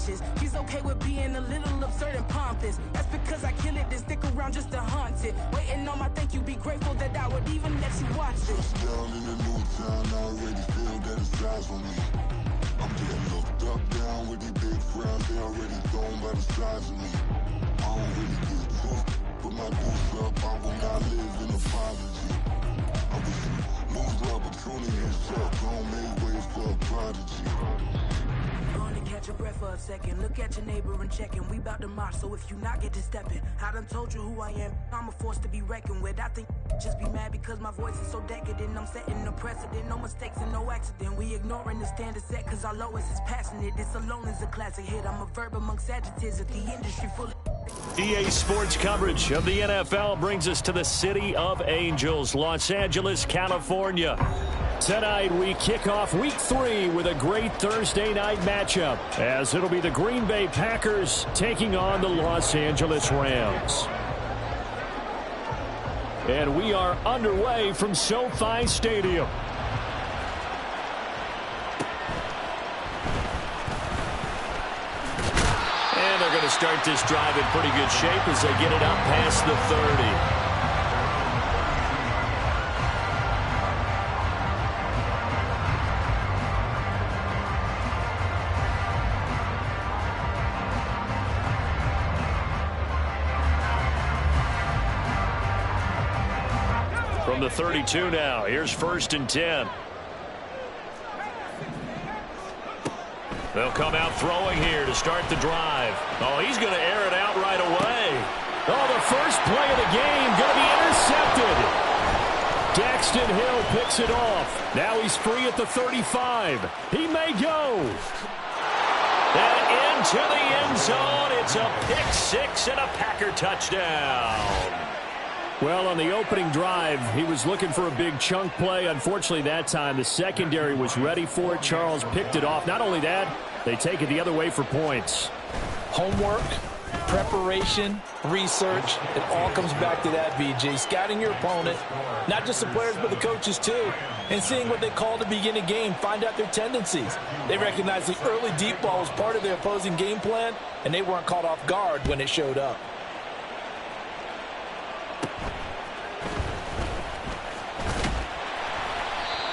conscious. She's okay with being a little absurd and pompous. That's because I kill it, then stick around just to haunt it. Waiting on my thank you, be grateful that I would even let you watch this. Down in the new town, I already feel that it's eyes on me. I'm getting looked up, down with these big frowns, they already thrown by the size of me. I don't really get too, put my goose up, I will not live in apology. I wish you lose the opportunity and shut, don't make ways for a prodigy. On and catch your breath for a second. Look at your neighbor and check him. We bout to march, so if you not get to stepping. I done told you who I am. I'm a force to be reckoned with. I think just be mad because my voice is so decadent. I'm setting the precedent. No mistakes and no accident. We ignoring the standard set because our lowest is passionate. This alone is a classic hit. I'm a verb amongst adjectives at the industry full of... EA Sports coverage of the NFL brings us to the City of Angels, Los Angeles, California. Tonight we kick off Week 3 with a great Thursday night matchup, as it'll be the Green Bay Packers taking on the Los Angeles Rams. And we are underway from SoFi Stadium. And they're going to start this drive in pretty good shape as they get it up past the 30. From the 32 now, here's 1st and 10. They'll come out throwing here to start the drive. Oh, he's going to air it out right away. Oh, the first play of the game going to be intercepted. Daxton Hill picks it off. Now he's free at the 35. He may go. And into the end zone. It's a pick six and a Packer touchdown. Well, on the opening drive, he was looking for a big chunk play. Unfortunately, that time, the secondary was ready for it. Charles picked it off. Not only that, they take it the other way for points. Homework, preparation, research, it all comes back to that, VJ. Scouting your opponent, not just the players, but the coaches too, and seeing what they call to begin a game, find out their tendencies. They recognize the early deep ball was part of their opposing game plan, and they weren't caught off guard when it showed up.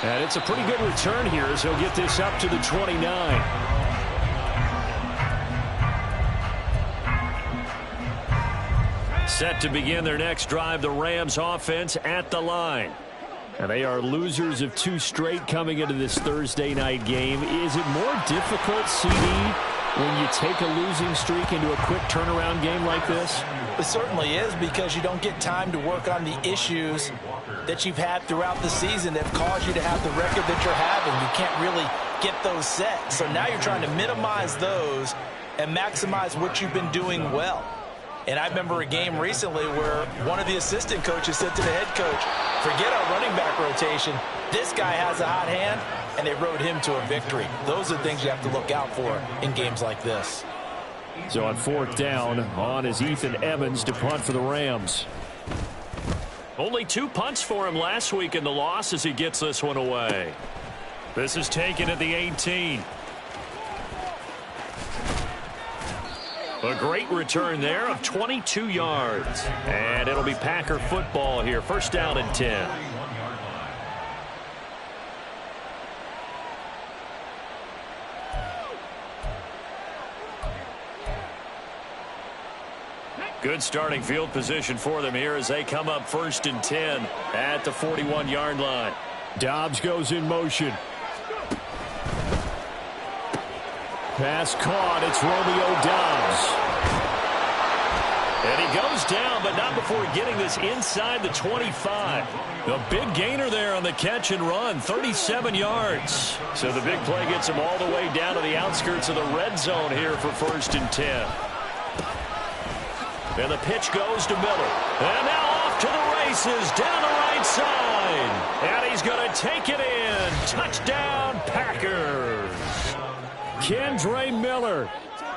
And it's a pretty good return here as he'll get this up to the 29. Set to begin their next drive, the Rams offense at the line. And they are losers of 2 straight coming into this Thursday night game. Is it more difficult, CD, when you take a losing streak into a quick turnaround game like this? It certainly is, because you don't get time to work on the issues that you've had throughout the season that have caused you to have the record that you're having. You can't really get those set. So now you're trying to minimize those and maximize what you've been doing well. And I remember a game recently where one of the assistant coaches said to the head coach, forget our running back rotation. This guy has a hot hand, and they rode him to a victory. Those are the things you have to look out for in games like this. So on 4th down, on is Ethan Evans to punt for the Rams. Only 2 punts for him last week in the loss as he gets this one away. This is taken at the 18. A great return there of 22 yards. And it'll be Packer football here. 1st down and 10. Good starting field position for them here as they come up 1st and 10 at the 41-yard line. Dobbs goes in motion. Pass caught. It's Romeo Dobbs. And he goes down, but not before getting this inside the 25. A big gainer there on the catch and run, 37 yards. So the big play gets him all the way down to the outskirts of the red zone here for 1st and 10. And the pitch goes to Miller. And now off to the races down the right side. And he's going to take it in. Touchdown, Packers. Kendre Miller,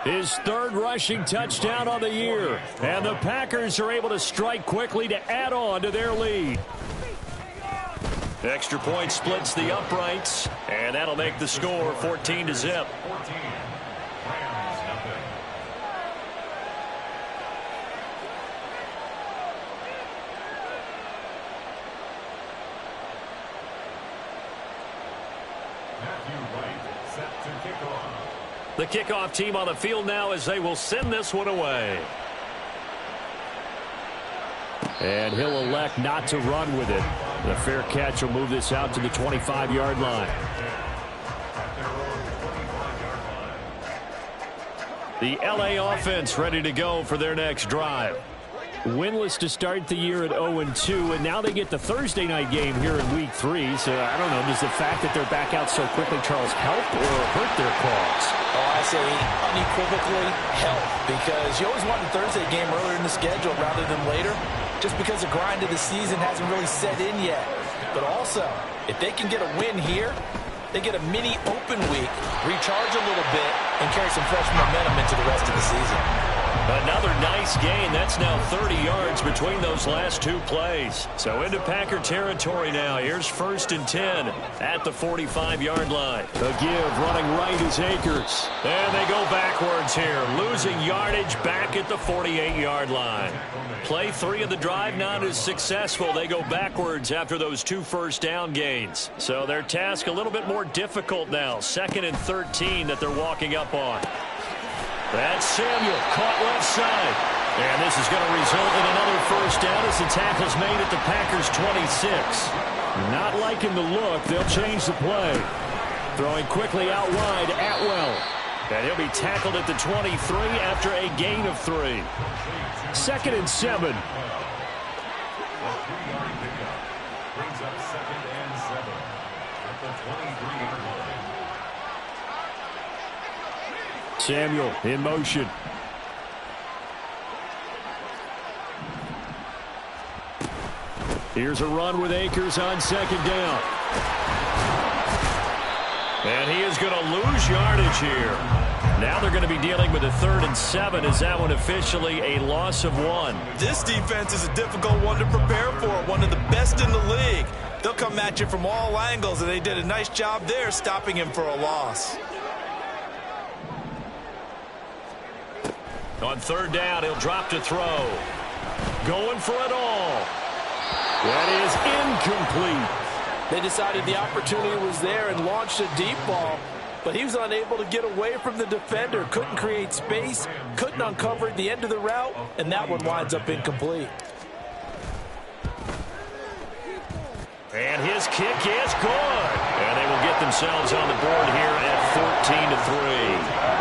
his 3rd rushing touchdown on the year. And the Packers are able to strike quickly to add on to their lead. Extra point splits the uprights. And that'll make the score 14-0. The kickoff team on the field now as they will send this one away. And he'll elect not to run with it. The fair catch will move this out to the 25-yard line. The LA offense ready to go for their next drive. Winless to start the year at 0-2, and now they get the Thursday night game here in Week 3. So, I don't know, does the fact that they're back out so quickly, Charles, help or hurt their cause? Oh, I say unequivocally help, because you always want the Thursday game earlier in the schedule rather than later, just because the grind of the season hasn't really set in yet. But also, if they can get a win here, they get a mini open week, recharge a little bit, and carry some fresh momentum into the rest of the season. Another nice gain. That's now 30 yards between those last two plays. So into Packer territory now. Here's 1st and 10 at the 45-yard line. The give running right is Akers. And they go backwards here. Losing yardage back at the 48-yard line. Play 3 of the drive not as successful. They go backwards after those 2 first down gains. So their task a little bit more difficult now. 2nd and 13 that they're walking up on. That's Samuel, caught left side. And this is going to result in another first down as the tackle's made at the Packers' 26. Not liking the look. They'll change the play. Throwing quickly out wide, Atwell. And he'll be tackled at the 23 after a gain of 3. 2nd and 7. Samuel in motion. Here's a run with Akers on 2nd down. And he is going to lose yardage here. Now they're going to be dealing with a 3rd and 7. Is that one officially a loss of 1? This defense is a difficult one to prepare for. One of the best in the league. They'll come at you from all angles, and they did a nice job there stopping him for a loss. On 3rd down, he'll drop to throw. Going for it all. That is incomplete. They decided the opportunity was there and launched a deep ball, but he was unable to get away from the defender. Couldn't create space, couldn't uncover the end of the route, and that one winds up incomplete. And his kick is good. And they will get themselves on the board here at 14-3.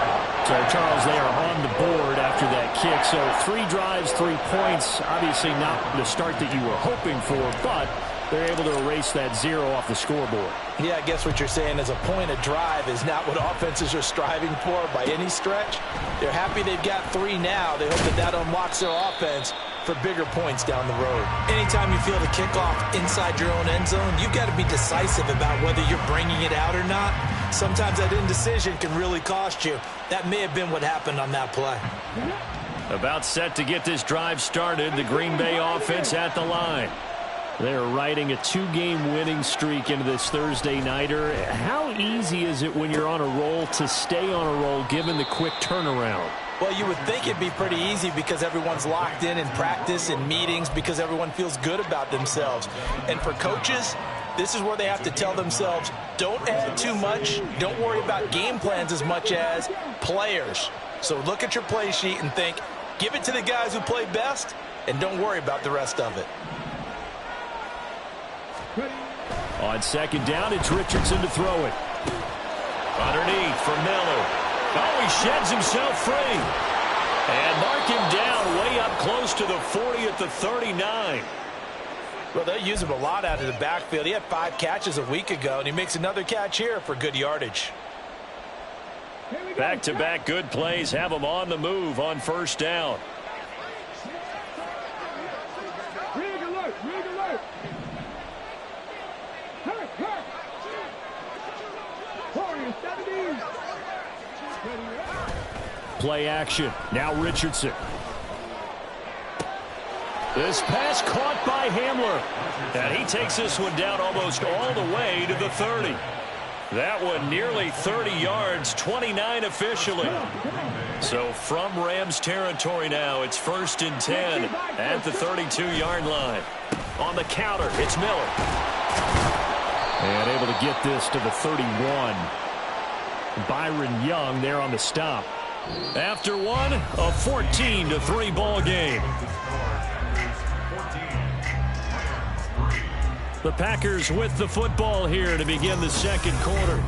So, Charles, they are on the board after that kick. So 3 drives, 3 points. Obviously not the start that you were hoping for, but they're able to erase that 0 off the scoreboard. Yeah, I guess what you're saying is a point a drive is not what offenses are striving for by any stretch. They're happy they've got 3 now. They hope that that unlocks their offense for bigger points down the road. Anytime you feel the kickoff inside your own end zone, you've got to be decisive about whether you're bringing it out or not. Sometimes that indecision can really cost you. That may have been what happened on that play. About set to get this drive started. The Green Bay offense at the line. They're riding a 2-game winning streak into this Thursday nighter. How easy is it when you're on a roll to stay on a roll given the quick turnaround? Well, you would think it'd be pretty easy because everyone's locked in practice and meetings because everyone feels good about themselves. And for coaches, this is where they have to tell themselves, don't add too much, don't worry about game plans as much as players. So look at your play sheet and think, give it to the guys who play best, and don't worry about the rest of it. On 2nd down, it's Richardson to throw it. Underneath for Miller. Oh, he sheds himself free. And mark him down way up close to the 40 at the 39. Well, they use him a lot out of the backfield. He had 5 catches a week ago, and he makes another catch here for good yardage. Back-to-back good plays have him on the move on 1st down. Rig alert! Rig alert! Hurt! Hurt! 70. Play action. Now Richardson. This pass caught by Hamler. And he takes this one down almost all the way to the 30. That one nearly 30 yards, 29 officially. So from Rams territory now, it's 1st and 10 at the 32-yard line. On the counter, it's Miller. And able to get this to the 31. Byron Young there on the stop. After one, a 14-3 ball game. The Packers with the football here to begin the second quarter.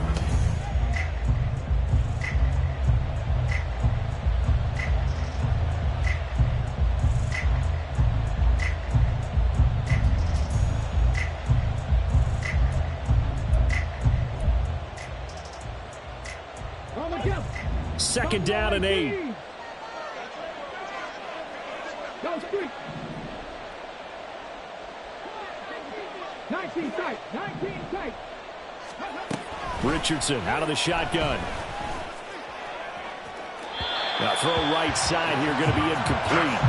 Second down and 8. Go street. 19 tight. 19 tight. Richardson out of the shotgun. Now throw right side here, going to be incomplete.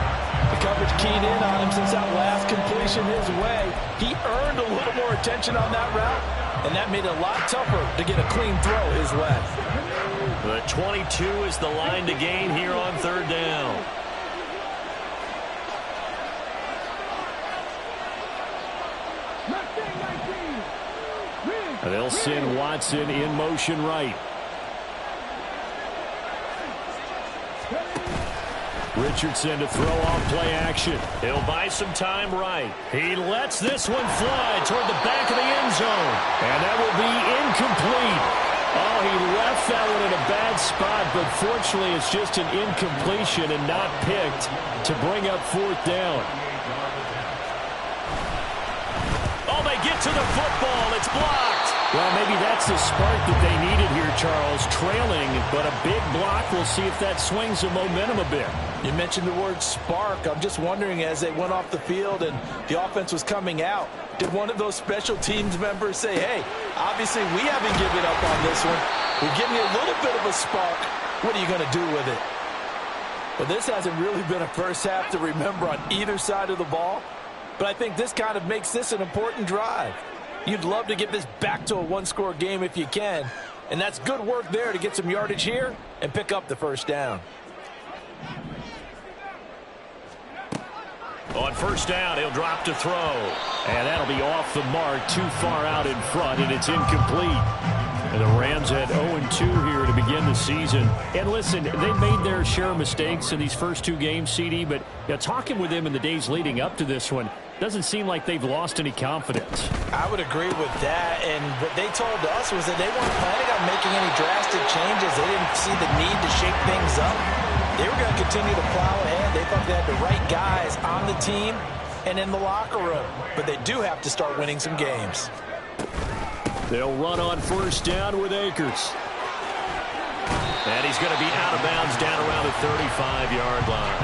The coverage keyed in on him since that last completion his way. He earned a little more attention on that route, and that made it a lot tougher to get a clean throw his way. The 22 is the line to gain here on third down. They'll send Watson in motion right. Richardson to throw off play action. He'll buy some time right. He lets this one fly toward the back of the end zone. And that will be incomplete. Oh, he left that one in a bad spot, but fortunately it's just an incompletion and not picked to bring up fourth down. Oh, they get to the football. It's blocked. Well, maybe that's the spark that they needed here, Charles. Trailing, but a big block. We'll see if that swings the momentum a bit. You mentioned the word spark. I'm just wondering, as they went off the field and the offense was coming out, did one of those special teams members say, hey, obviously we haven't given up on this one. We're giving you a little bit of a spark. What are you going to do with it? Well, this hasn't really been a first half to remember on either side of the ball, but I think this kind of makes this an important drive. You'd love to get this back to a one-score game if you can, and that's good work there to get some yardage here and pick up the first down. On first down, he'll drop to throw. And that'll be off the mark, too far out in front, and it's incomplete. And the Rams at 0-2 here to begin the season. And listen, they made their share of mistakes in these first two games, CD, but talking with them in the days leading up to this one, doesn't seem like they've lost any confidence. I would agree with that, and what they told us was that they weren't planning on making any drastic changes. They didn't see the need to shake things up. They were going to continue to plow ahead. They thought they had the right guys on the team and in the locker room, but they do have to start winning some games. They'll run on first down with Akers. And he's going to be out of bounds down around the 35-yard line.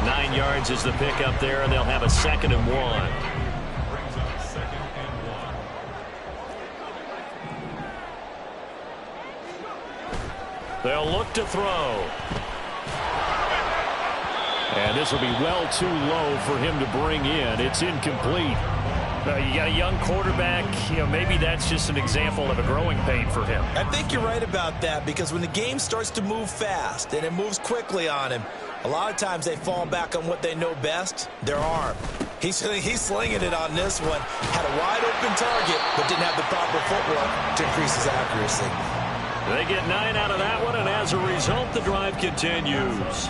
9 yards is the pickup there, and they'll have a 2nd and 1. They'll look to throw. And this will be well too low for him to bring in. It's incomplete. You got a young quarterback. Maybe that's just an example of a growing pain for him. I think you're right about that, because when the game starts to move fast and it moves quickly on him, a lot of times they fall back on what they know best, their arm. He's slinging it on this one. Had a wide open target, but didn't have the proper footwork to increase his accuracy. They get 9 out of that one, and as a result, the drive continues.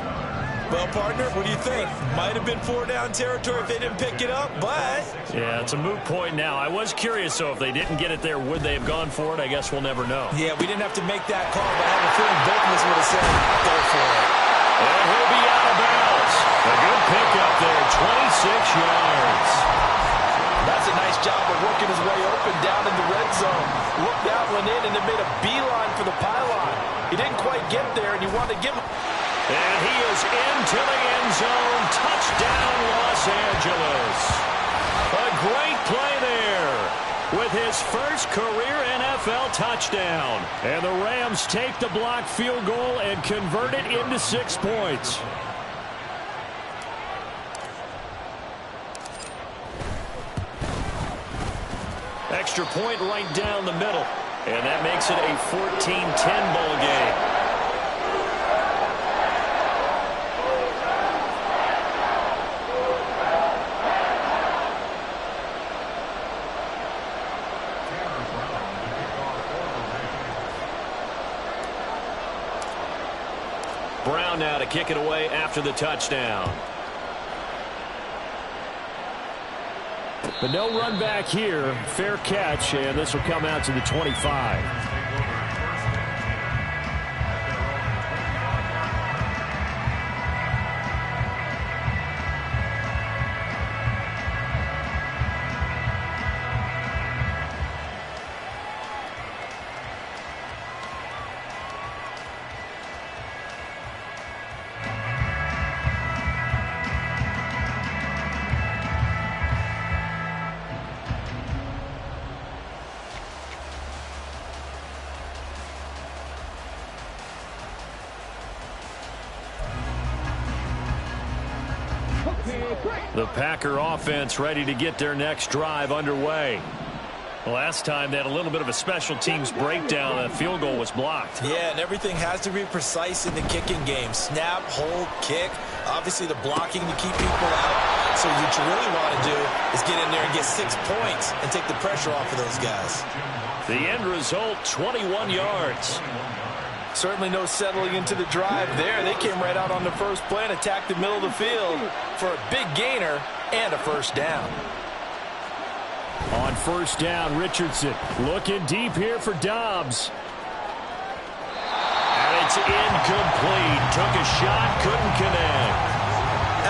Well, partner, what do you think? Might have been 4-down territory if they didn't pick it up, but... Yeah, it's a moot point now. I was curious, so if they didn't get it there, would they have gone for it? I guess we'll never know. Yeah, we didn't have to make that call, but I have a feeling both of us would have said, go for it. And he'll be out of bounds. A good pickup there, 26 yards. That's a nice job of working his way open down in the red zone. Looked that one in and then made a beeline for the pylon. He didn't quite get there, and you wanted to give him... And he is into the end zone. Touchdown, Los Angeles. A great play there with his first career NFL touchdown. And the Rams take the blocked field goal and convert it into 6 points. Extra point right down the middle. And that makes it a 14-10 ball game. down now to kick it away after the touchdown. But no run back here. Fair catch, and this will come out to the 25. The Packer offense ready to get their next drive underway. Last time they had a little bit of a special teams breakdown. A field goal was blocked. Yeah, and everything has to be precise in the kicking game. Snap, hold, kick. Obviously the blocking to keep people out. So what you really want to do is get in there and get 6 points and take the pressure off of those guys. The end result, 21 yards. Certainly no settling into the drive there. They came right out on the first play and attacked the middle of the field for a big gainer and a first down. On first down, Richardson looking deep here for Dobbs. And it's incomplete. Took a shot, couldn't connect.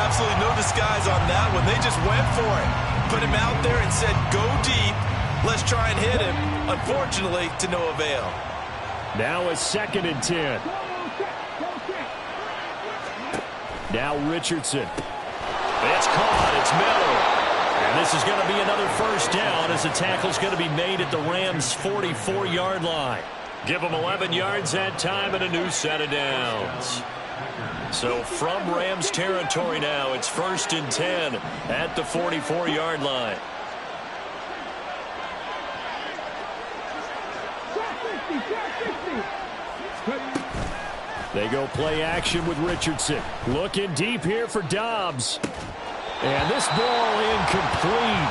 Absolutely no disguise on that one. They just went for it. Put him out there and said, go deep. Let's try and hit him. Unfortunately, to no avail. Now a 2nd and 10. Now Richardson. It's caught. It's Miller. And this is going to be another first down as the tackle's going to be made at the Rams' 44-yard line. Give them 11 yards that time and a new set of downs. So from Rams territory now, it's 1st and 10 at the 44-yard line. They go play action with Richardson. Looking deep here for Dobbs. And this ball incomplete.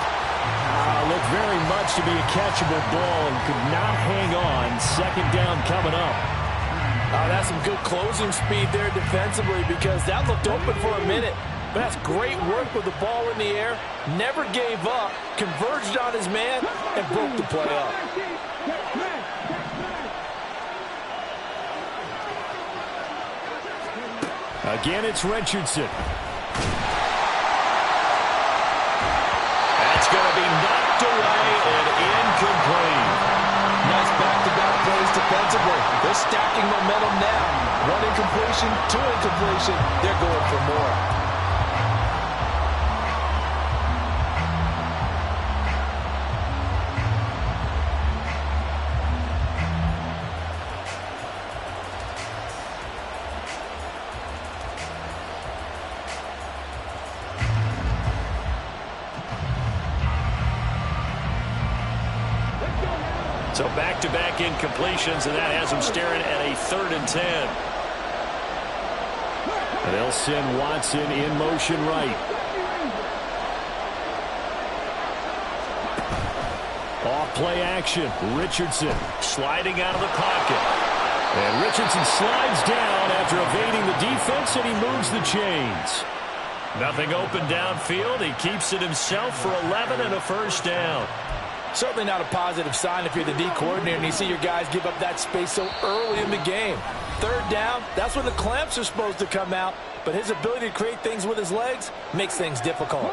Looked very much to be a catchable ball and could not hang on. 2nd down coming up. That's some good closing speed there defensively because that looked open for a minute. But that's great work with the ball in the air. Never gave up. Converged on his man and broke the play up. Again, it's Richardson. That's going to be knocked away and incomplete. Nice back-to-back plays defensively. They're stacking momentum now. 1 incompletion, 2 incompletion. They're going for more. So back-to-back incompletions, and that has them staring at a 3rd and 10. And they'll send Watson in motion right. Off play action. Richardson sliding out of the pocket. And Richardson slides down after evading the defense, and he moves the chains. Nothing open downfield. He keeps it himself for 11 and a first down. Certainly not a positive sign if you're the D coordinator and you see your guys give up that space so early in the game. 3rd down, that's when the clamps are supposed to come out, but his ability to create things with his legs makes things difficult.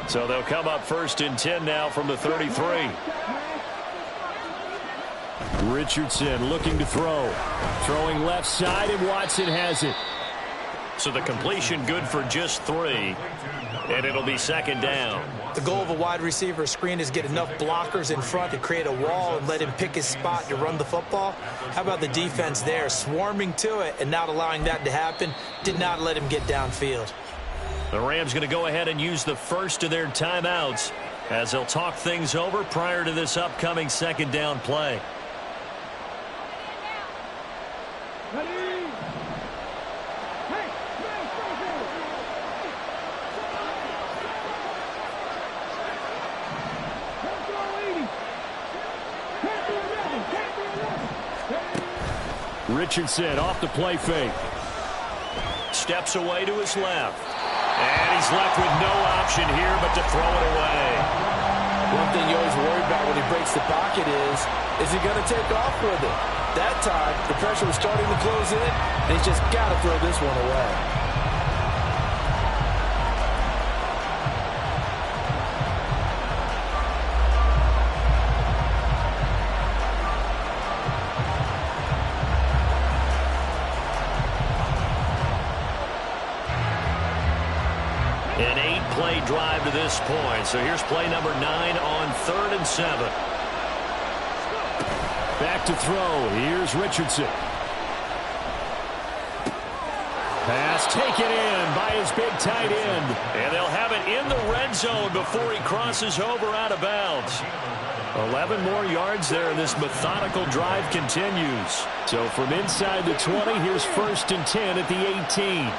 So they'll come up 1st and 10 now from the 33. Richardson looking to throw. Throwing left side, and Watson has it. So the completion good for just 3, and it'll be 2nd down. The goal of a wide receiver screen is get enough blockers in front to create a wall and let him pick his spot to run the football. How about the defense there, swarming to it and not allowing that to happen? Did not let him get downfield. The Rams going to go ahead and use the first of their timeouts as they'll talk things over prior to this upcoming 2nd down play. Richardson off the play fake. steps away to his left. And he's left with no option here but to throw it away. One thing you always worry about when he breaks the pocket is he going to take off with it? That time, the pressure was starting to close in, and he's just got to throw this one away. An 8-play drive to this point. So here's play number 9 on 3rd and 7. Back to throw. Here's Richardson. Pass taken in by his big tight end. And they'll have it in the red zone before he crosses over out of bounds. 11 more yards there, and this methodical drive continues. So from inside the 20, here's 1st and 10 at the 18.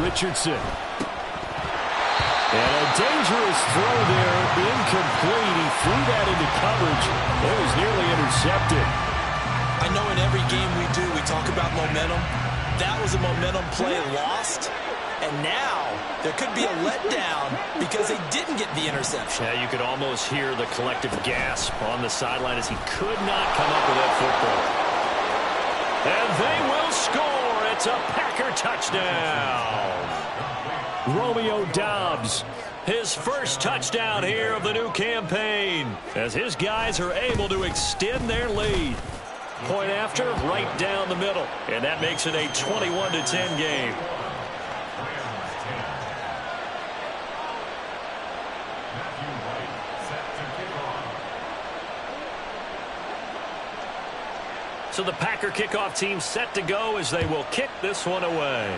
Richardson. And a dangerous throw there, incomplete. He threw that into coverage. It was nearly intercepted. I know in every game we do, we talk about momentum. That was a momentum play lost. And now there could be a letdown because they didn't get the interception. Yeah, you could almost hear the collective gasp on the sideline as he could not come up with that football. And they will score. It's a Packer touchdown. Romeo Doubs. His first touchdown here of the new campaign as his guys are able to extend their lead. Point after, right down the middle. And that makes it a 21-10 game. So the Packer kickoff team set to go as they will kick this one away.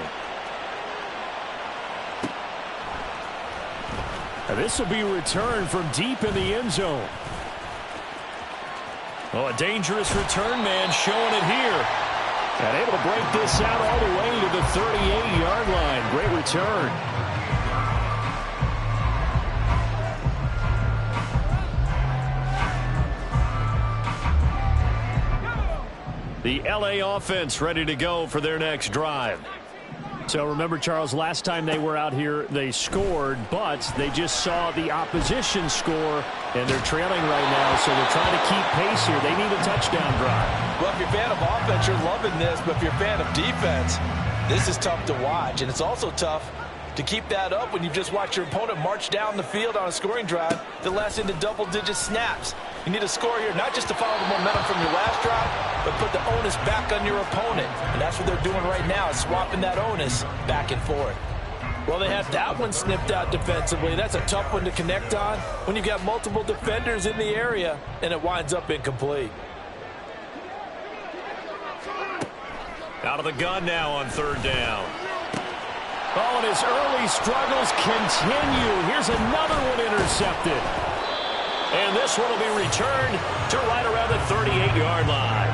And this will be returned from deep in the end zone. Oh, a dangerous return man showing it here. And able to break this out all the way to the 38-yard line. Great return. The LA offense ready to go for their next drive. So remember, Charles, last time they were out here, they scored, but they just saw the opposition score, and they're trailing right now, so they're trying to keep pace here. They need a touchdown drive. Well, if you're a fan of offense, you're loving this, but if you're a fan of defense, this is tough to watch, and it's also tough to keep that up when you just watch your opponent march down the field on a scoring drive that lasts into double-digit snaps. You need a score here, not just to follow the momentum from your last drive, but put the onus back on your opponent. And that's what they're doing right now, is swapping that onus back and forth. Well, they had that one snipped out defensively. That's a tough one to connect on when you've got multiple defenders in the area, and it winds up incomplete. Out of the gun now on 3rd down. Oh, and his early struggles continue. Here's another one intercepted. And this one will be returned to right around the 38-yard line.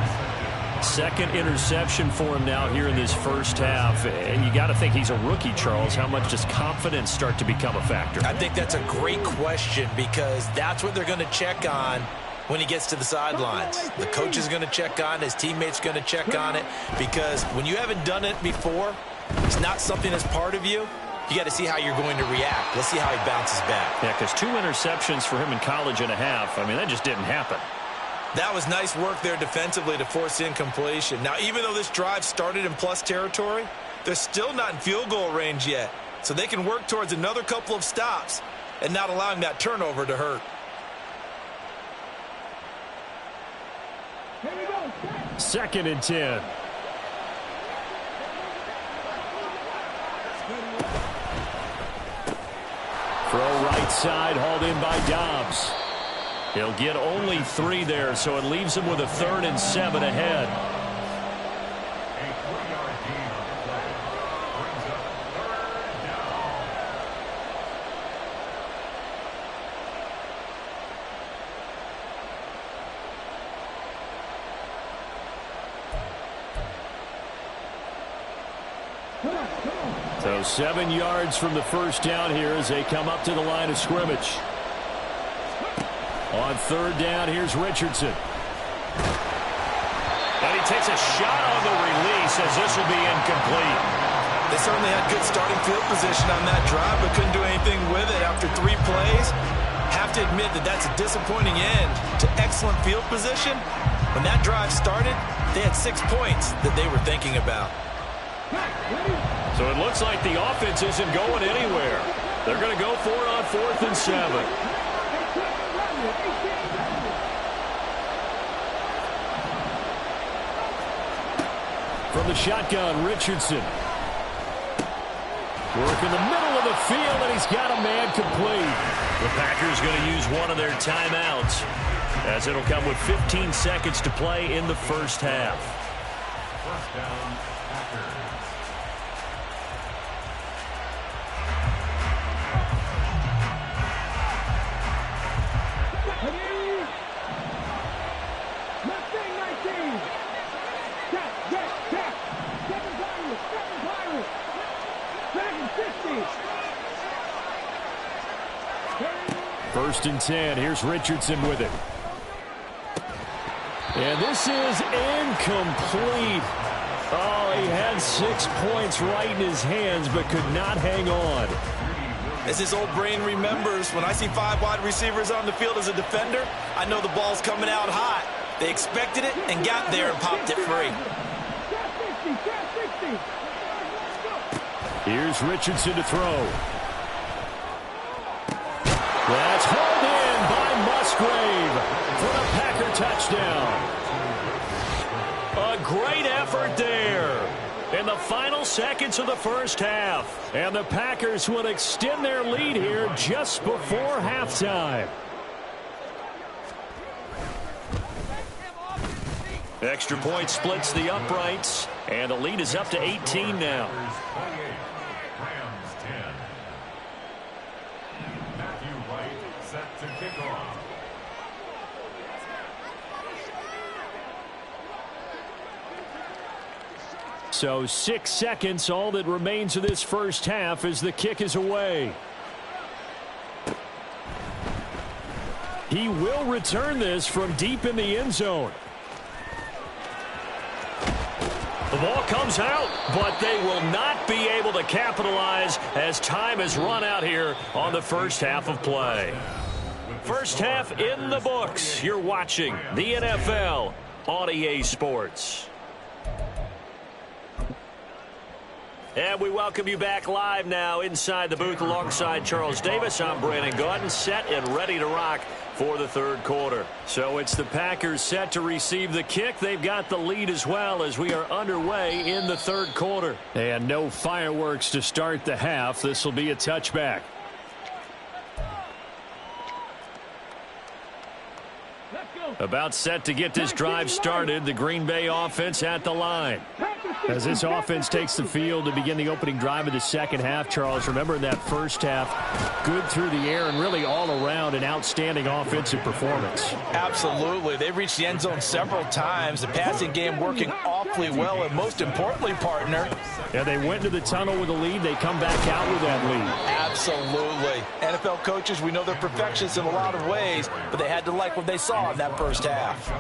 Second interception for him now here in this first half. And you got to think he's a rookie, Charles. How much does confidence start to become a factor? I think that's a great question because that's what they're going to check on when he gets to the sidelines. The coach is going to check on it. His teammate's going to check on it because when you haven't done it before, it's not something that's part of you. You got to see how you're going to react. Let's see how he bounces back. Yeah, because 2 interceptions for him in college and a half. I mean, that just didn't happen. That was nice work there defensively to force incompletion. Now, even though this drive started in plus territory, they're still not in field goal range yet. So they can work towards another couple of stops and not allowing that turnover to hurt. Here we go. 2nd and 10. Throw right side, hauled in by Doubs. He'll get only 3 there, so it leaves him with a 3rd and 7 ahead. So 7 yards from the first down here as they come up to the line of scrimmage. On third down, here's Richardson. And he takes a shot on the release as this will be incomplete. They certainly had good starting field position on that drive, but couldn't do anything with it after 3 plays. Have to admit that that's a disappointing end to excellent field position. When that drive started, they had 6 points that they were thinking about. So it looks like the offense isn't going anywhere. They're going to go for it on 4th and 7. From the shotgun, Richardson. Work in the middle of the field, and he's got a man complete. The Packers going to use one of their timeouts, as it'll come with 15 seconds to play in the first half. First down, Packers. First and 10. Here's Richardson with it. And this is incomplete. Oh, he had 6 points right in his hands, but could not hang on. As his old brain remembers, when I see 5 wide receivers on the field as a defender, I know the ball's coming out hot. They expected it and got there and popped it free. Here's Richardson to throw. That's hauled in by Musgrave for the Packer touchdown. A great effort there in the final seconds of the first half. And the Packers will extend their lead here just before halftime. Extra point splits the uprights, and the lead is up to 18 now. Rams 10. Matthew White set to kick off. So 6 seconds, all that remains of this first half as the kick is away. He will return this from deep in the end zone. The ball comes out, but they will not be able to capitalize as time has run out here on the first half of play. First half in the books. You're watching the NFL on EA Sports. And we welcome you back live now inside the booth alongside Charles Davis. I'm Brandon Gaudin, set and ready to rock for the third quarter. So it's the Packers set to receive the kick. They've got the lead as well as we are underway in the third quarter. And no fireworks to start the half. This will be a touchback. About set to get this drive started. The Green Bay offense at the line. As this offense takes the field to begin the opening drive of the second half, Charles, remember in that first half, good through the air and really all around an outstanding offensive performance. Absolutely. They've reached the end zone several times. The passing game working awfully well, and most importantly, partner. Yeah, they went to the tunnel with a lead. They come back out with that lead. Absolutely. NFL coaches, we know they're perfectionists in a lot of ways, but they had to like what they saw in that first half.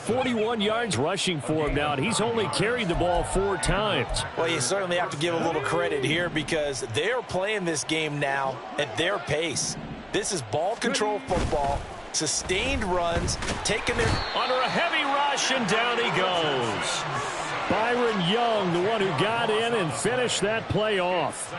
41 yards rushing for him now, and he's only carried the ball 4 times. Well, you certainly have to give a little credit here because they're playing this game now at their pace. This is ball control football, sustained runs, taking their... Under a heavy rush, and down he goes. Byron Young, the one who got in and finished that play off.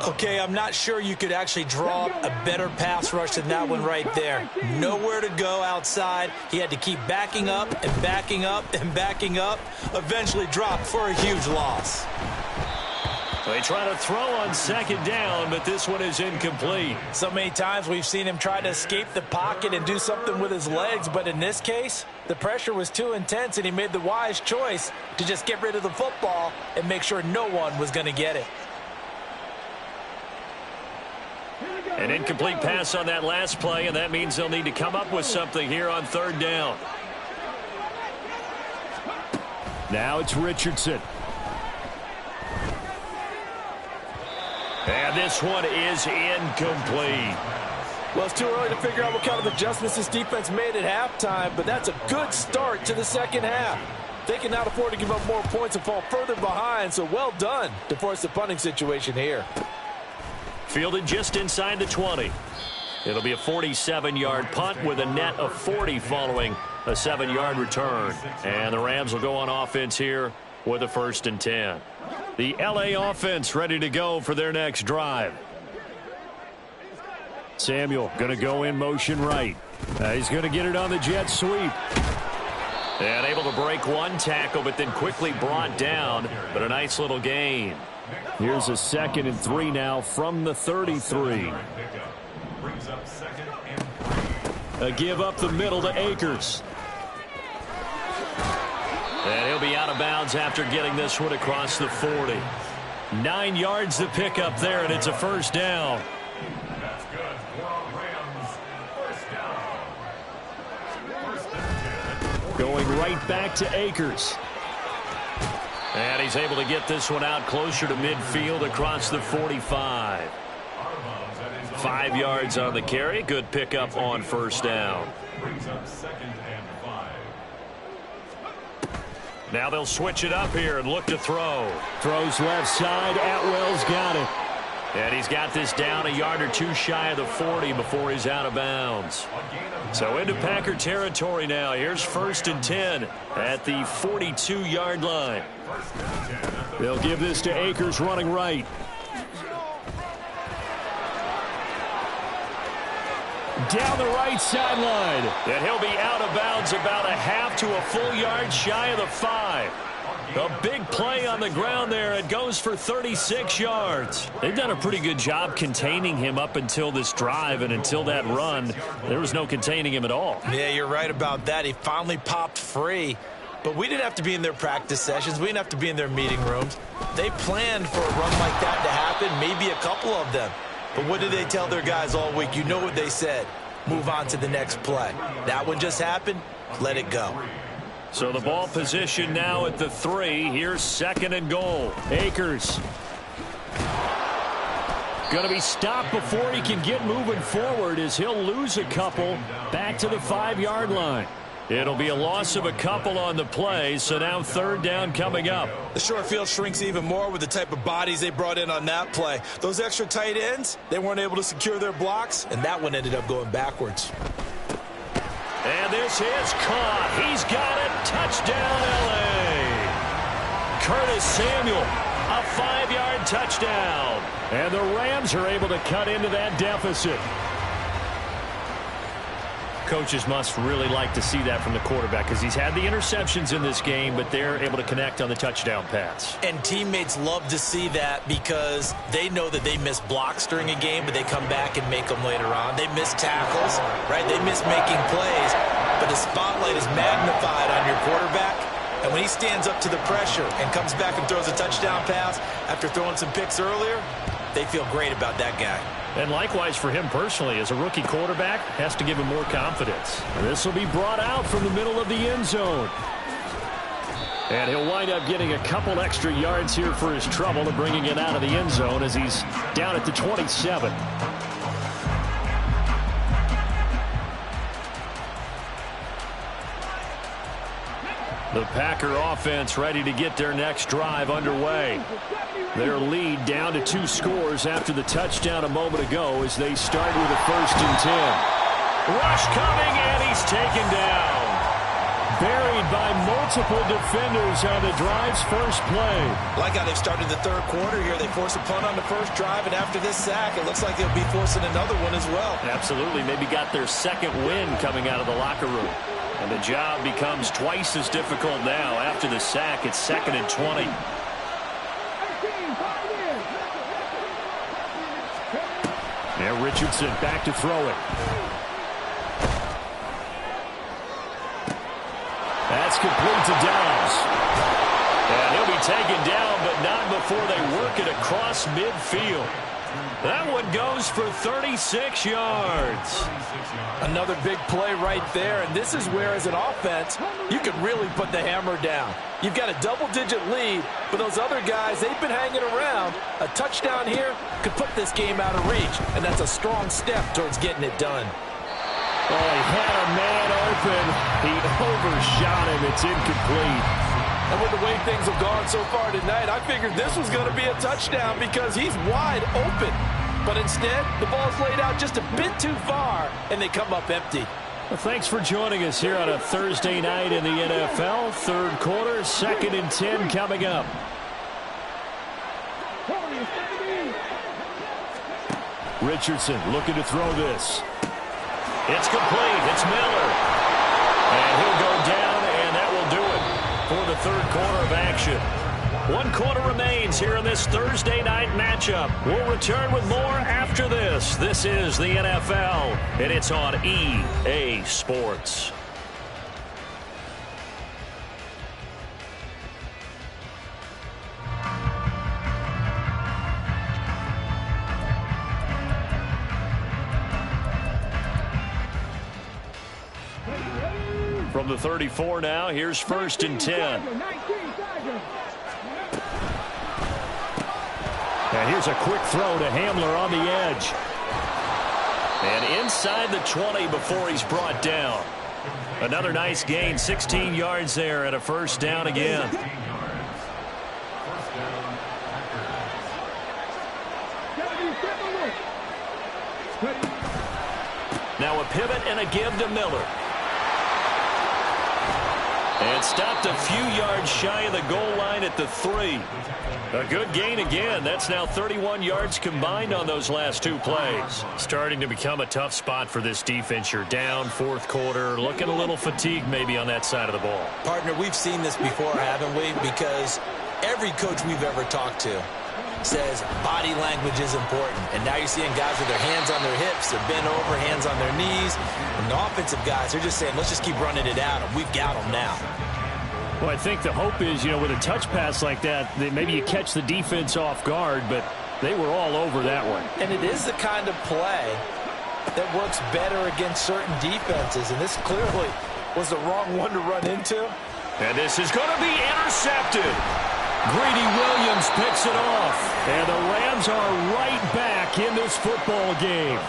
Okay, I'm not sure you could actually draw a better pass rush than that one right there. Nowhere to go outside. He had to keep backing up and backing up and backing up. Eventually dropped for a huge loss. They try to throw on second down, but this one is incomplete. So many times we've seen him try to escape the pocket and do something with his legs, but in this case, the pressure was too intense and he made the wise choice to just get rid of the football and make sure no one was going to get it. An incomplete pass on that last play, and that means they'll need to come up with something here on third down. Now it's Richardson. And this one is incomplete. Well, it's too early to figure out what kind of adjustments this defense made at halftime, but that's a good start to the second half. They can not afford to give up more points and fall further behind, so well done to force the punting situation here. Fielded just inside the 20. It'll be a 47-yard punt with a net of 40 following a 7-yard return. And the Rams will go on offense here with a 1st and 10. The LA offense ready to go for their next drive. Samuel going to go in motion right. He's going to get it on the jet sweep. And able to break one tackle, but then quickly brought down. But a nice little gain. Here's a 2nd and 3 now from the 33. A give up the middle to Akers. And he'll be out of bounds after getting this one across the 40. 9 yards to pick up there, and it's a 1st down. That's good for Rams. 1st down. Going right back to Akers. And he's able to get this one out closer to midfield across the 45. 5 yards on the carry. Good pickup on 1st down. Brings up 2nd and 5. Now they'll switch it up here and look to throw. Throws left side. Atwell's got it. And he's got this down a yard or two shy of the 40 before he's out of bounds. So into Packer territory now. Here's 1st and 10 at the 42-yard line. They'll give this to Akers running right. Down the right sideline. And he'll be out of bounds about a half to a full yard shy of the 5. A big play on the ground there. It goes for 36 yards. They've done a pretty good job containing him up until this drive, and until that run, there was no containing him at all. Yeah, you're right about that. He finally popped free. But we didn't have to be in their practice sessions. We didn't have to be in their meeting rooms. They planned for a run like that to happen, maybe a couple of them. But what did they tell their guys all week? You know what they said. Move on to the next play. That one just happened. Let it go. So the ball position now at the 3. Here's 2nd and goal. Akers. Going to be stopped before he can get moving forward as he'll lose a couple back to the 5-yard line. It'll be a loss of a couple on the play, so now 3rd down coming up. The short field shrinks even more with the type of bodies they brought in on that play. Those extra tight ends, they weren't able to secure their blocks, and that one ended up going backwards. And this is caught. He's got it. Touchdown, L.A. Curtis Samuel, a 5-yard touchdown. And the Rams are able to cut into that deficit. Coaches must really like to see that from the quarterback because he's had the interceptions in this game, but they're able to connect on the touchdown pass. And teammates love to see that because they know that they miss blocks during a game, but they come back and make them later on. They miss tackles, right? They miss making plays, but the spotlight is magnified on your quarterback. And when he stands up to the pressure and comes back and throws a touchdown pass after throwing some picks earlier, they feel great about that guy. And likewise for him personally, as a rookie quarterback, has to give him more confidence. This will be brought out from the middle of the end zone. And he'll wind up getting a couple extra yards here for his trouble of bringing it out of the end zone as he's down at the 27. The Packer offense ready to get their next drive underway. Their lead down to 2 scores after the touchdown a moment ago as they start with a 1st and 10. Rush coming, and he's taken down. Buried by multiple defenders on the drive's first play. Like how they've started the 3rd quarter here. They force a punt on the first drive, and after this sack, it looks like they'll be forcing another one as well. Absolutely. Maybe got their 2nd win coming out of the locker room. And the job becomes twice as difficult now. After the sack, it's 2nd and 20. Now Richardson back to throw it. That's complete to Dobbs. And he'll be taken down, but not before they work it across midfield. That one goes for 36 yards. Another big play right there, and this is where, as an offense, you can really put the hammer down. You've got a double-digit lead, but those other guys, they've been hanging around. A touchdown here could put this game out of reach, and that's a strong step towards getting it done. Oh, he had a man open. He overshot him. It's incomplete. And with the way things have gone so far tonight, I figured this was going to be a touchdown because he's wide open. But instead, the ball's laid out just a bit too far, and they come up empty. Well, thanks for joining us here on a Thursday night in the NFL. Third quarter, 2nd and 10 coming up. Richardson looking to throw this. It's complete. It's Miller. And he'll go down, and that will do it for the third quarter of action. 1 quarter remains here in this Thursday night matchup. We'll return with more after this. This is the NFL, and it's on EA Sports. From the 34 now, here's 1st and 10. And here's a quick throw to Hamler on the edge. And inside the 20 before he's brought down. Another nice gain, 16 yards there, and a first down again. Now a pivot and a give to Miller. And stopped a few yards shy of the goal line at the 3. A good gain again. That's now 31 yards combined on those last 2 plays. Starting to become a tough spot for this defense. You're down 4th quarter. Looking a little fatigued maybe on that side of the ball. Partner, we've seen this before, haven't we? Because every coach we've ever talked to says body language is important. And now you're seeing guys with their hands on their hips. They're bent over, hands on their knees. And the offensive guys, they're just saying, let's just keep running it out, and we've got them now. Well, I think the hope is, with a touch pass like that maybe you catch the defense off guard, but they were all over that one. And it is the kind of play that works better against certain defenses, and this clearly was the wrong one to run into. And this is going to be intercepted. Greedy Williams picks it off. And the Rams are right back in this football game.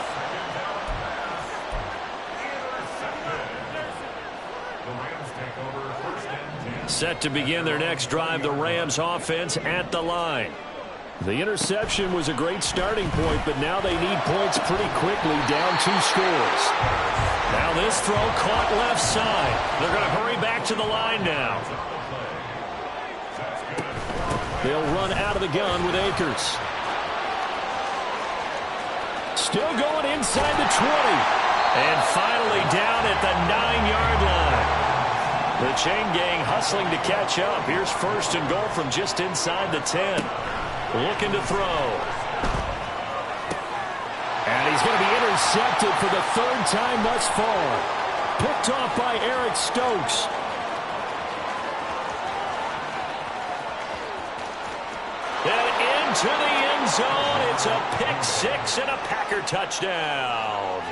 Set to begin their next drive, the Rams offense at the line. The interception was a great starting point, but now they need points pretty quickly, down 2 scores. Now this throw caught left side. They're going to hurry back to the line now. They'll run out of the gun with Akers. Still going inside the 20. And finally down at the 9-yard line. The chain gang hustling to catch up. Here's 1st and goal from just inside the 10. Looking to throw. And he's going to be intercepted for the 3rd time thus far. Picked off by Eric Stokes. And into the end zone. It's a pick-6 and a Packer touchdown.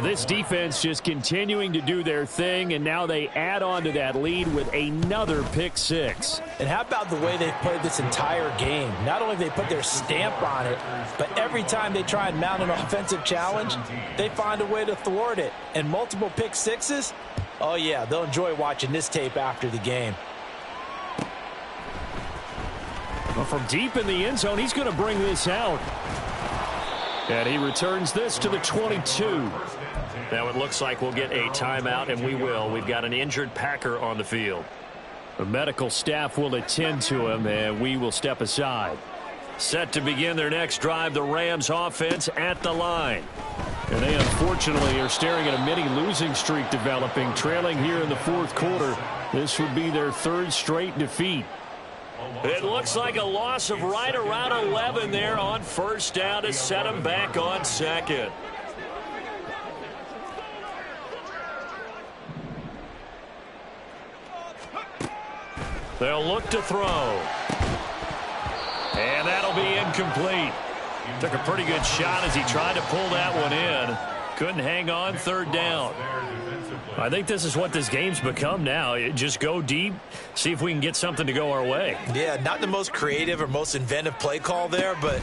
This defense just continuing to do their thing, and now they add on to that lead with another pick-6. And how about the way they've played this entire game? Not only have they put their stamp on it, but every time they try and mount an offensive challenge, they find a way to thwart it. And multiple pick-6s, oh yeah, they'll enjoy watching this tape after the game. Well, from deep in the end zone, he's going to bring this out. And he returns this to the 22. Now it looks like we'll get a timeout, and we will. We've got an injured Packer on the field. The medical staff will attend to him, and we will step aside. Set to begin their next drive, the Rams offense at the line. And they unfortunately are staring at a mini losing streak developing, trailing here in the 4th quarter. This would be their 3rd straight defeat. It looks like a loss of right around 11 there on 1st down to set them back on 2nd. They'll look to throw. And that'll be incomplete. Took a pretty good shot as he tried to pull that one in. Couldn't hang on, third down. I think this is what this game's become now. Just go deep, see if we can get something to go our way. Yeah, not the most creative or most inventive play call there, but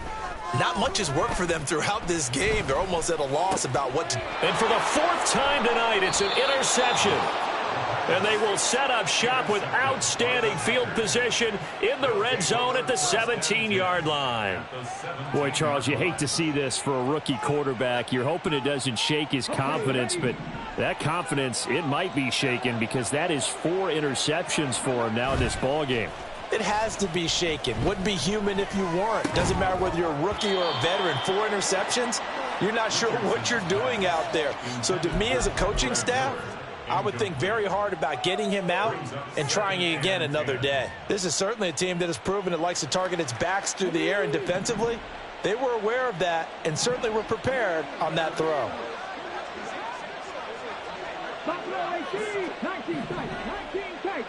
not much has worked for them throughout this game. They're almost at a loss about what to do. And for the fourth time tonight, it's an interception. And they will set up shop with outstanding field position in the red zone at the 17-yard line. Boy, Charles, you hate to see this for a rookie quarterback. You're hoping it doesn't shake his confidence, but that confidence, it might be shaken because that is 4 interceptions for him now in this ballgame. It has to be shaken. Wouldn't be human if you weren't. Doesn't matter whether you're a rookie or a veteran. 4 interceptions, you're not sure what you're doing out there. So to me as a coaching staff, I would think very hard about getting him out and trying it again another day. This is certainly a team that has proven it likes to target its backs through the air and defensively. They were aware of that and certainly were prepared on that throw. 19 tight.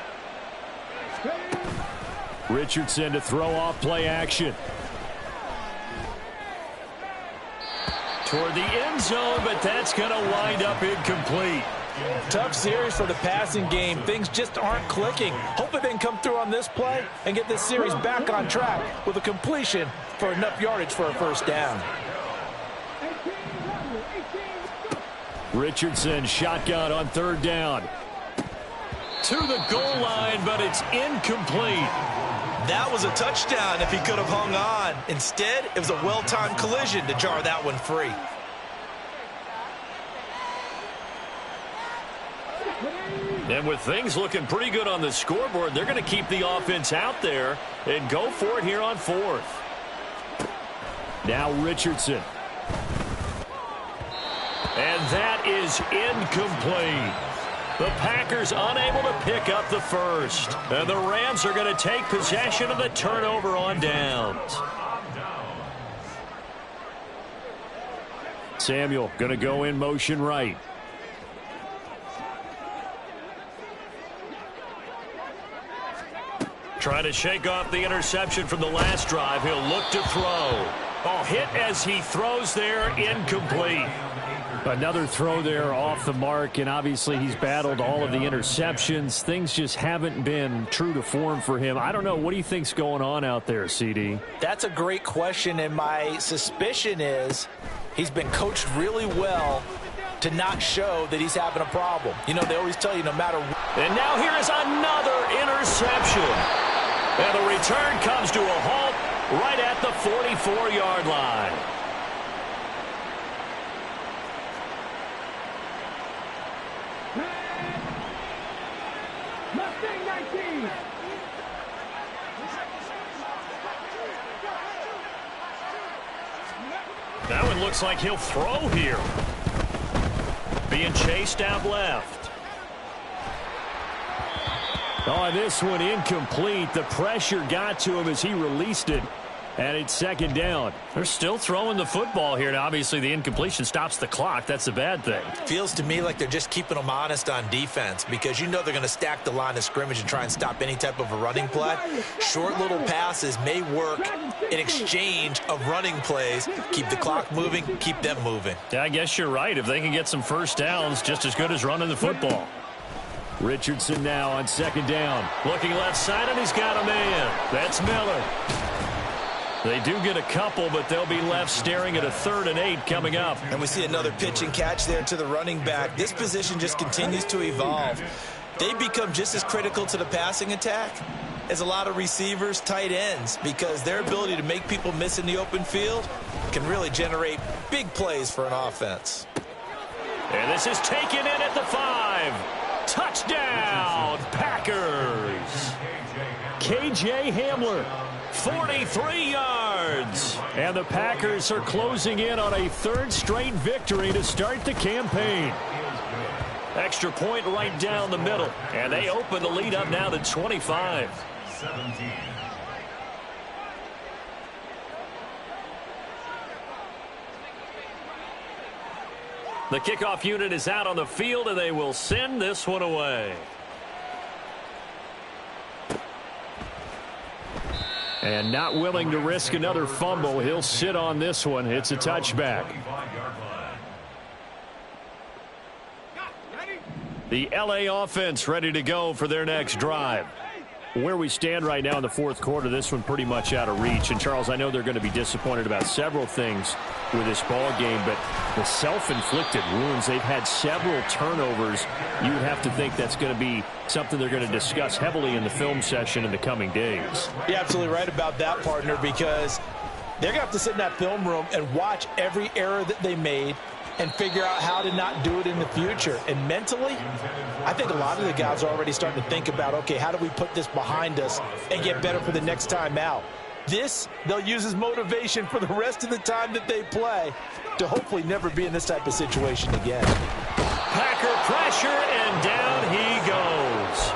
Richardson to throw off play action. Toward the end zone, but that's going to wind up incomplete. Tough series for the passing game. Things just aren't clicking. Hopefully they can come through on this play and get this series back on track with a completion for enough yardage for a first down. Richardson shotgun on third down. To the goal line, but it's incomplete. That was a touchdown if he could have hung on. Instead, it was a well-timed collision to jar that one free. And with things looking pretty good on the scoreboard, they're going to keep the offense out there and go for it here on 4th. Now Richardson. And that is incomplete. The Packers unable to pick up the first. And the Rams are going to take possession of the turnover on downs. Samuel going to go in motion right. Trying to shake off the interception from the last drive. He'll look to throw. Oh, hit as he throws there, incomplete. Another throw there off the mark, and obviously he's battled all of the interceptions. Things just haven't been true to form for him. I don't know. What do you think's going on out there, CD? That's a great question, and my suspicion is he's been coached really well to not show that he's having a problem. You know, they always tell you no matter what. And now here is another interception. And the return comes to a halt right at the 44-yard line. Mustang 19. That one looks like he'll throw here. Being chased out left. Oh, this one incomplete. The pressure got to him as he released it. And it's second down. They're still throwing the football here. Now, obviously, the incompletion stops the clock. That's a bad thing. Feels to me like they're just keeping them honest on defense because you know they're going to stack the line of scrimmage and try and stop any type of a running play. Short little passes may work in exchange of running plays. Keep the clock moving, keep them moving. Yeah, I guess you're right. If they can get some first downs, just as good as running the football. Richardson now on second down. Looking left side, and he's got a man. That's Miller. They do get a couple, but they'll be left staring at a 3rd and 8 coming up. And we see another pitch and catch there to the running back. This position just continues to evolve. They become just as critical to the passing attack as a lot of receivers, tight ends, because their ability to make people miss in the open field can really generate big plays for an offense. And this is taken in at the 5. Touchdown, Packers. KJ Hamler. 43 yards. And the Packers are closing in on a 3rd straight victory to start the campaign. Extra point right down the middle. And they open the lead up now to 25. 17. The kickoff unit is out on the field, and they will send this one away. And not willing to risk another fumble. He'll sit on this one. It's a touchback. The LA offense ready to go for their next drive. Where we stand right now in the fourth quarter, this one pretty much out of reach. And, Charles, I know they're going to be disappointed about several things with this ball game, but the self-inflicted wounds, they've had several turnovers. You have to think that's going to be something they're going to discuss heavily in the film session in the coming days. You're absolutely right about that, partner, because they're going to have to sit in that film room and watch every error that they made and figure out how to not do it in the future. And mentally, I think a lot of the guys are already starting to think about, okay, how do we put this behind us and get better for the next time out? This, they'll use as motivation for the rest of the time that they play to hopefully never be in this type of situation again. Packer pressure, and down he goes.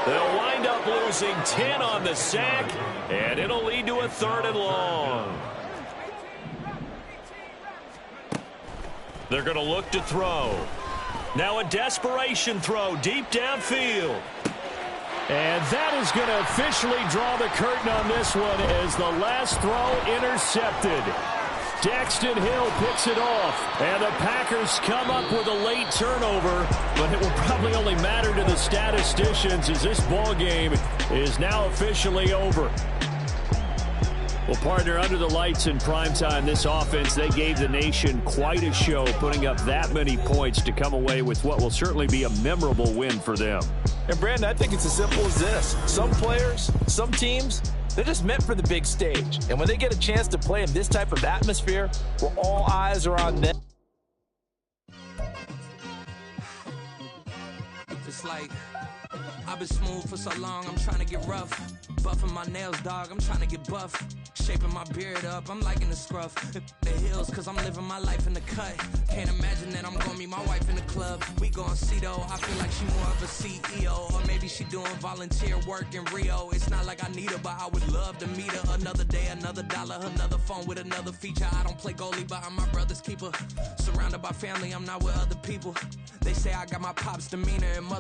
They'll wind up losing 10 on the sack, and it'll lead to a 3rd and long. They're going to look to throw. Now a desperation throw deep downfield. And that is going to officially draw the curtain on this one as the last throw intercepted. Daxton Hill picks it off, and the Packers come up with a late turnover, but it will probably only matter to the statisticians as this ball game is now officially over. Well, partner, under the lights in primetime, this offense, they gave the nation quite a show, putting up that many points to come away with what will certainly be a memorable win for them. And, Brandon, I think it's as simple as this. Some players, some teams, they're just meant for the big stage. And when they get a chance to play in this type of atmosphere where all eyes are on them. It's like, I've been smooth for so long, I'm trying to get rough. Buffing my nails, dog, I'm trying to get buff. Shaping my beard up, I'm liking the scruff. The hills, cause I'm living my life in the cut. Can't imagine that I'm gonna meet my wife in the club. We gon' see though, I feel like she more of a CEO. Or maybe she doing volunteer work in Rio. It's not like I need her, but I would love to meet her. Another day, another dollar, another phone with another feature. I don't play goalie, but I'm my brother's keeper. Surrounded by family, I'm not with other people. They say I got my pop's demeanor and mother